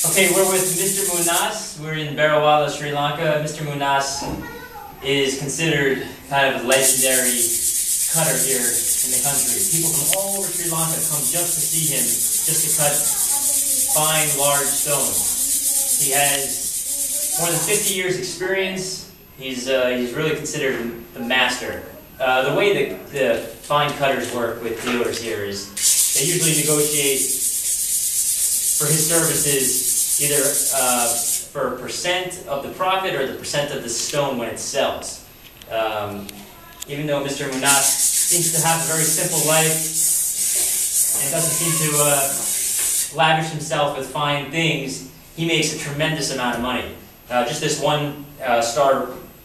Okay, we're with Mr. Munas. We're in Barawala, Sri Lanka. Mr. Munas is considered kind of a legendary cutter here in the country. People from all over Sri Lanka come just to see him, just to cut fine, large stones. He has more than 50 years experience. He's really considered the master. The way that the fine cutters work with dealers here is they usually negotiate for his services either for a percent of the profit or the percent of the stone when it sells. Even though Mr. Munas seems to have a very simple life and doesn't seem to lavish himself with fine things, he makes a tremendous amount of money. Just this one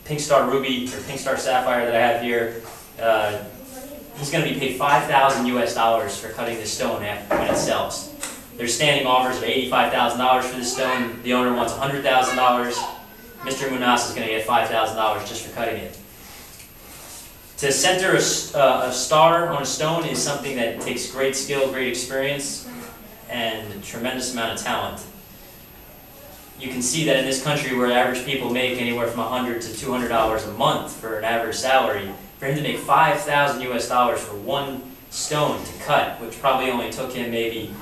pink star ruby or pink star sapphire that I have here, he's going to be paid $5,000 US for cutting this stone after when it sells. There's standing offers of $85,000 for this stone. The owner wants $100,000. Mr. Munas is going to get $5,000 just for cutting it. To center a star on a stone is something that takes great skill, great experience, and a tremendous amount of talent. You can see that in this country where average people make anywhere from $100 to $200 a month for an average salary, for him to make $5,000 US for one stone to cut, which probably only took him maybe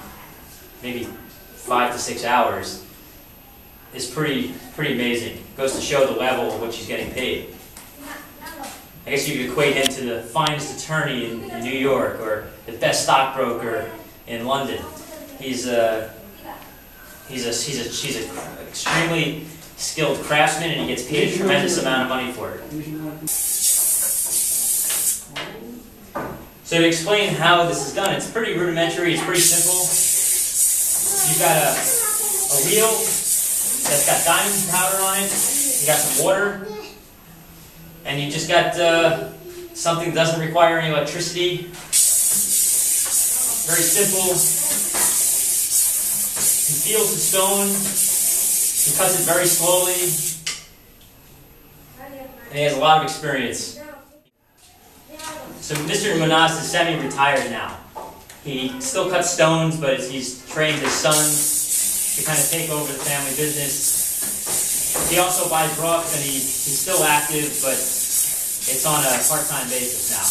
5 to 6 hours, is pretty amazing. Goes to show the level of which he's getting paid. I guess you could equate him to the finest attorney in New York or the best stockbroker in London. He's an extremely skilled craftsman, and he gets paid a tremendous amount of money for it. So to explain how this is done, it's pretty rudimentary, it's pretty simple. You've got a wheel that's got diamond powder on it, you got some water, and you just got something that doesn't require any electricity. Very simple. He feels the stone, he cuts it very slowly, and he has a lot of experience. So Mr. Munas is semi-retired now. He still cuts stones, but he's trained his son to kind of take over the family business. He also buys rocks, and he's still active, but it's on a part-time basis now.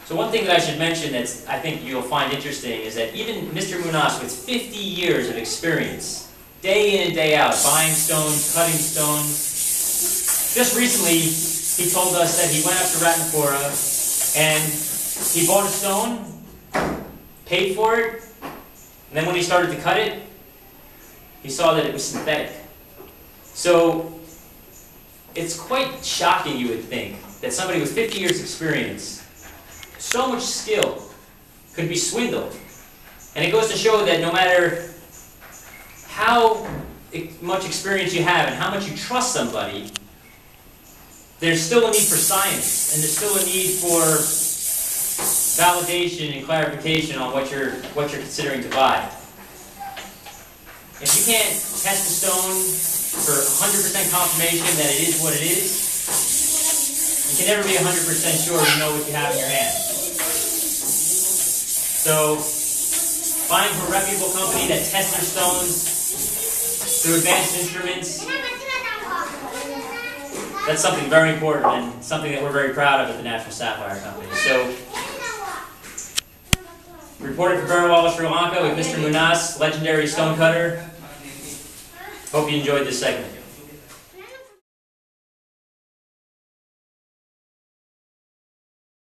So one thing that I should mention that I think you'll find interesting is that even Mr. Munas, with 50 years of experience, day in and day out, buying stones, cutting stones, just recently he told us that he went up to Ratnapura and he bought a stone, paid for it, and then when he started to cut it, he saw that it was synthetic. So it's quite shocking, you would think, that somebody with 50 years experience, so much skill, could be swindled. And it goes to show that no matter how much experience you have and how much you trust somebody, there's still a need for science, and there's still a need for validation and clarification on what you're considering to buy. If you can't test the stone for 100% confirmation that it is what it is, you can never be 100% sure you know what you have in your hand. So, buying from a reputable company that tests their stones through advanced instruments, that's something very important and something that we're very proud of at the Natural Sapphire Company. So, reported from Barawala, Sri Lanka with Mr. Munas, legendary stonecutter. Hope you enjoyed this segment.